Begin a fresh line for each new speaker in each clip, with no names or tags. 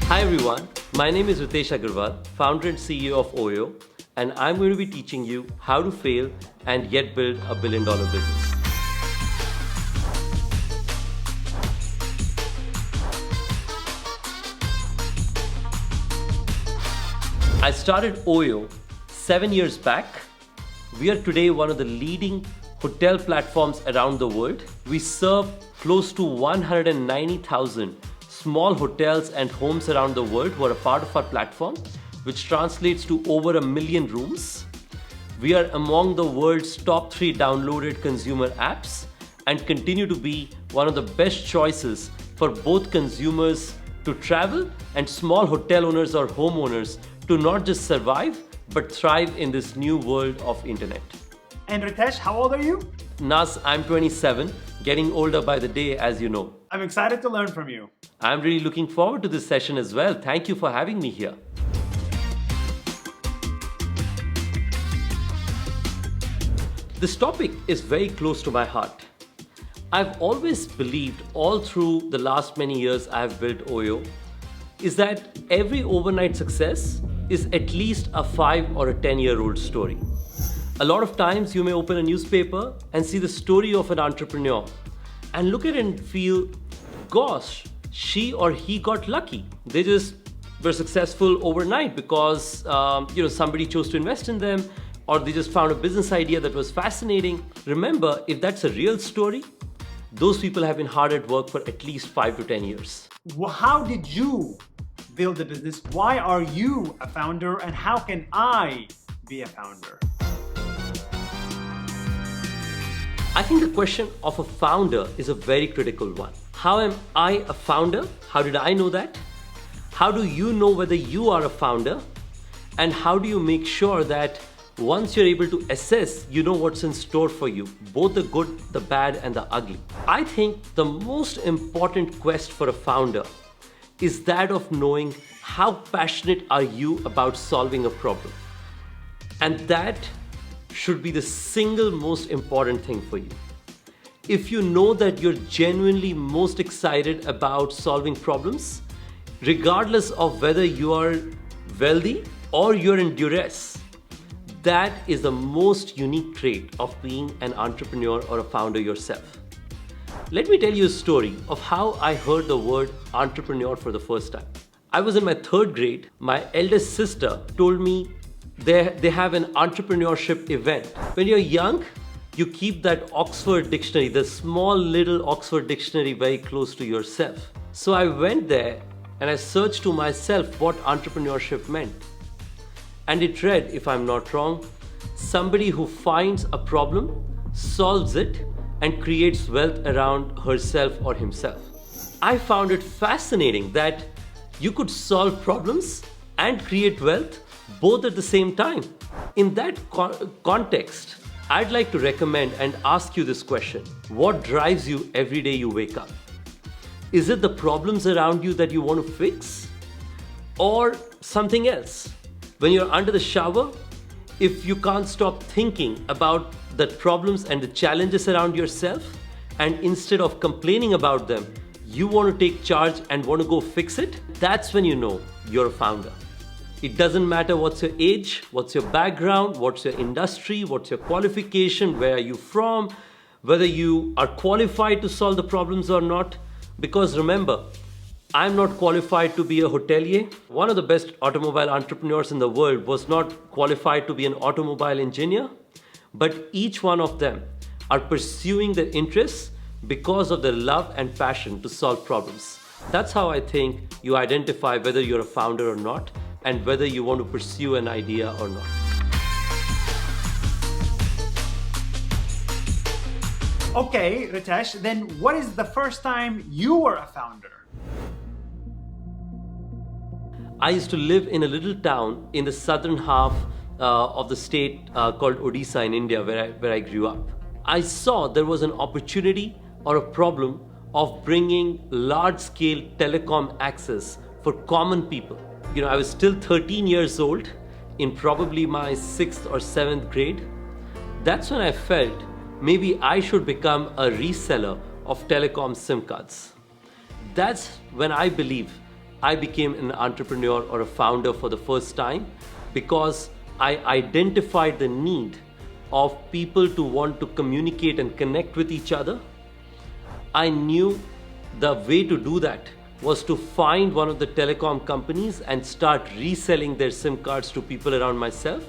Hi everyone, my name is Ritesh Agarwal, founder and CEO of OYO, and I'm going to be teaching you how to fail and yet build a billion-dollar business. I started OYO 7 years back. We are today one of the leading hotel platforms around the world. We serve close to 190,000 small hotels and homes around the world who are a part of our platform, which translates to over 1 million rooms. We are among the world's top 3 downloaded consumer apps and continue to be one of the best choices for both consumers to travel and small hotel owners or homeowners to not just survive but thrive in this new world of internet.
And Ritesh, how old are you?
Nas, I'm 27, getting older by the day, as you know.
I'm excited to learn from you.
I'm really looking forward to this session as well. Thank you for having me here. This topic is very close to my heart. I've always believed all through the last many years I've built OYO is that every overnight success is at least a 5 or a 10-year-old story. A lot of times you may open a newspaper and see the story of an entrepreneur and look at it and feel, gosh, she or he got lucky. They just were successful overnight because somebody chose to invest in them, or they just found a business idea that was fascinating. Remember, if that's a real story, those people have been hard at work for at least 5 to 10 years.
How did you build a business? Why are you a founder, and how can I be a founder?
I think the question of a founder is a very critical one. How am I a founder? How did I know that? How do you know whether you are a founder? And how do you make sure that once you're able to assess, you know what's in store for you, both the good, the bad, and the ugly? I think the most important quest for a founder is that of knowing how passionate are you about solving a problem. And that should be the single most important thing for you. If you know that you're genuinely most excited about solving problems, regardless of whether you are wealthy or you're in duress, that is the most unique trait of being an entrepreneur or a founder yourself. Let me tell you a story of how I heard the word entrepreneur for the first time. I was in my 3rd grade. My eldest sister told me they have an entrepreneurship event. When you're young, you keep that Oxford dictionary, the small little Oxford dictionary, very close to yourself. So I went there and I searched to myself what entrepreneurship meant. And it read, if I'm not wrong, somebody who finds a problem, solves it, and creates wealth around herself or himself. I found it fascinating that you could solve problems and create wealth both at the same time. In that context, I'd like to recommend and ask you this question. What drives you every day you wake up? Is it the problems around you that you want to fix? Or something else? When you're under the shower, if you can't stop thinking about the problems and the challenges around yourself, and instead of complaining about them, you want to take charge and want to go fix it, that's when you know you're a founder. It doesn't matter what's your age, what's your background, what's your industry, what's your qualification, where are you from, whether you are qualified to solve the problems or not. Because remember, I'm not qualified to be a hotelier. One of the best automobile entrepreneurs in the world was not qualified to be an automobile engineer, but each one of them are pursuing their interests because of their love and passion to solve problems. That's how I think you identify whether you're a founder or not, and whether you want to pursue an idea or not.
Okay, Ritesh, then what is the first time you were a founder?
I used to live in a little town in the southern half of the state called Odisha in India, where I grew up. I saw there was an opportunity or a problem of bringing large-scale telecom access for common people. I was still 13 years old, in probably my 6th or 7th grade. That's when I felt maybe I should become a reseller of telecom SIM cards. That's when I believe I became an entrepreneur or a founder for the first time because I identified the need of people to want to communicate and connect with each other. I knew the way to do that was to find one of the telecom companies and start reselling their SIM cards to people around myself.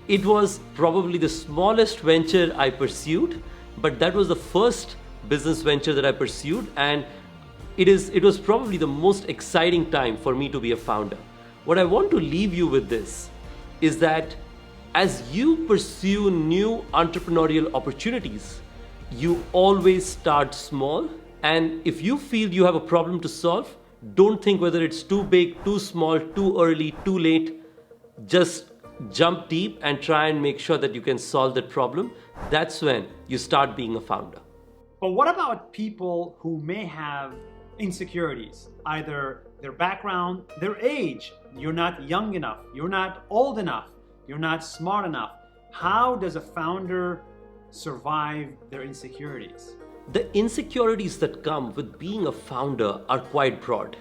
It was probably the smallest venture I pursued, but that was the first business venture that I pursued, and it was probably the most exciting time for me to be a founder. What I want to leave you with this is that as you pursue new entrepreneurial opportunities, you always start small. And if you feel you have a problem to solve, don't think whether it's too big, too small, too early, too late. Just jump deep and try and make sure that you can solve that problem. That's when you start being a founder.
But what about people who may have insecurities, either their background, their age? You're not young enough, you're not old enough, you're not smart enough. How does a founder survive their insecurities?
The insecurities that come with being a founder are quite broad.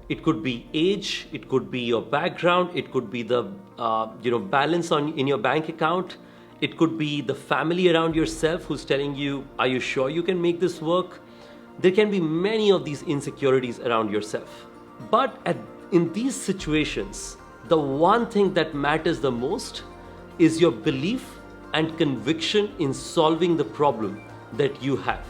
It could be age, it could be your background, it could be the balance in your bank account, it could be the family around yourself who's telling you, are you sure you can make this work? There can be many of these insecurities around yourself. But in these situations, the one thing that matters the most is your belief and conviction in solving the problem that you have.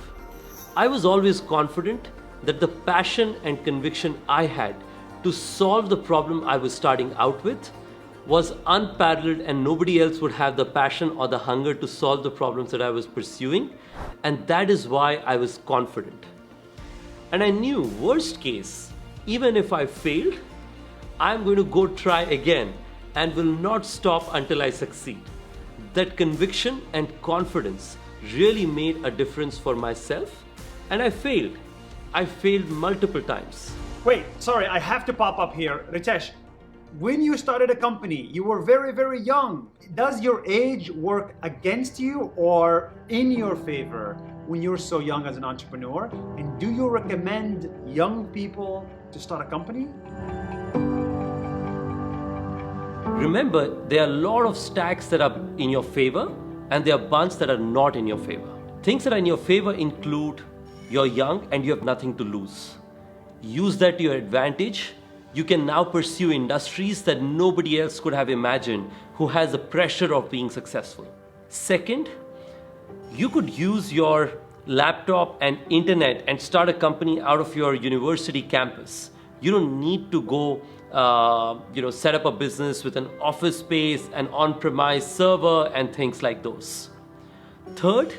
I was always confident that the passion and conviction I had to solve the problem I was starting out with was unparalleled, and nobody else would have the passion or the hunger to solve the problems that I was pursuing, and that is why I was confident. And I knew, worst case, even if I failed, I'm going to go try again and will not stop until I succeed. That conviction and confidence really made a difference for myself, and I failed. I failed multiple times.
Wait, sorry, I have to pop up here. Ritesh, when you started a company, you were very, very young. Does your age work against you or in your favor when you're so young as an entrepreneur? And do you recommend young people to start a company?
Remember, there are a lot of stacks that are in your favor and there are bunch that are not in your favor. Things that are in your favor include you're young and you have nothing to lose. Use that to your advantage. You can now pursue industries that nobody else could have imagined who has the pressure of being successful. Second, you could use your laptop and internet and start a company out of your university campus. You don't need to go set up a business with an office space, an on-premise server, and things like those. Third,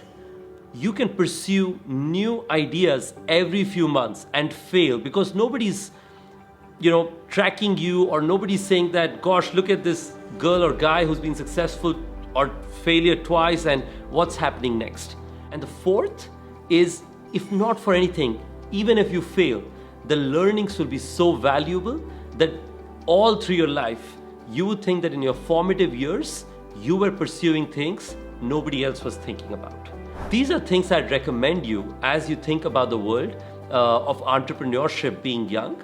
you can pursue new ideas every few months and fail because nobody's tracking you, or nobody's saying that, gosh, look at this girl or guy who's been successful or failure twice and what's happening next. And the fourth is, if not for anything, even if you fail, the learnings will be so valuable that all through your life, you would think that in your formative years, you were pursuing things nobody else was thinking about. These are things I'd recommend you as you think about the world of entrepreneurship being young.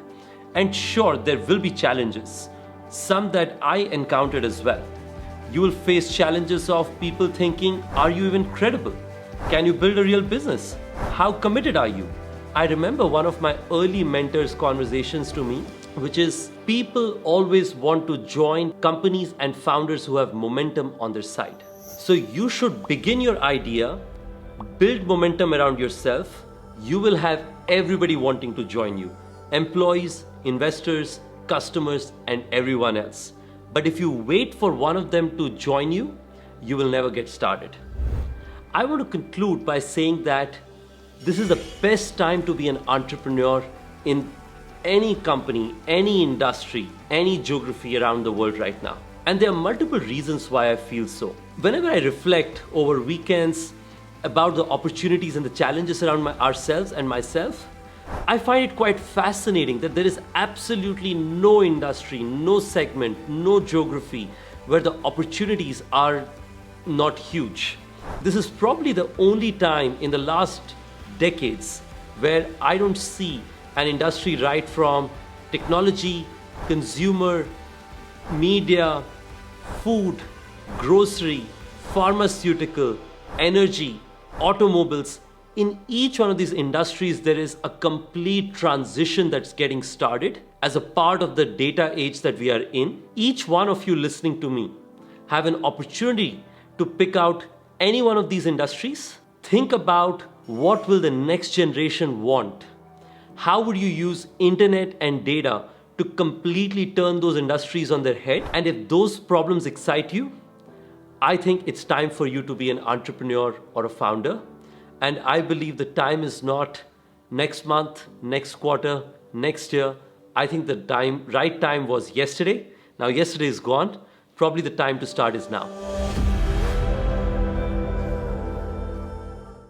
And sure, there will be challenges, some that I encountered as well. You will face challenges of people thinking, are you even credible? Can you build a real business? How committed are you? I remember one of my early mentors' conversations to me, which is people always want to join companies and founders who have momentum on their side. So you should begin your idea, build momentum around yourself. You will have everybody wanting to join you. Employees, investors, customers, and everyone else. But if you wait for one of them to join you, you will never get started. I want to conclude by saying that this is the best time to be an entrepreneur in any company, any industry, any geography around the world right now. And there are multiple reasons why I feel so. Whenever I reflect over weekends about the opportunities and the challenges around ourselves and myself, I find it quite fascinating that there is absolutely no industry, no segment, no geography where the opportunities are not huge. This is probably the only time in the last decades where I don't see an industry right from technology, consumer, media, food, grocery, pharmaceutical, energy, automobiles. In each one of these industries, there is a complete transition that's getting started as a part of the data age that we are in. Each one of you listening to me have an opportunity to pick out any one of these industries. Think about what will the next generation want. How would you use internet and data to completely turn those industries on their head? And if those problems excite you, I think it's time for you to be an entrepreneur or a founder. And I believe the time is not next month, next quarter, next year. I think the right time was yesterday. Now yesterday is gone. Probably the time to start is now.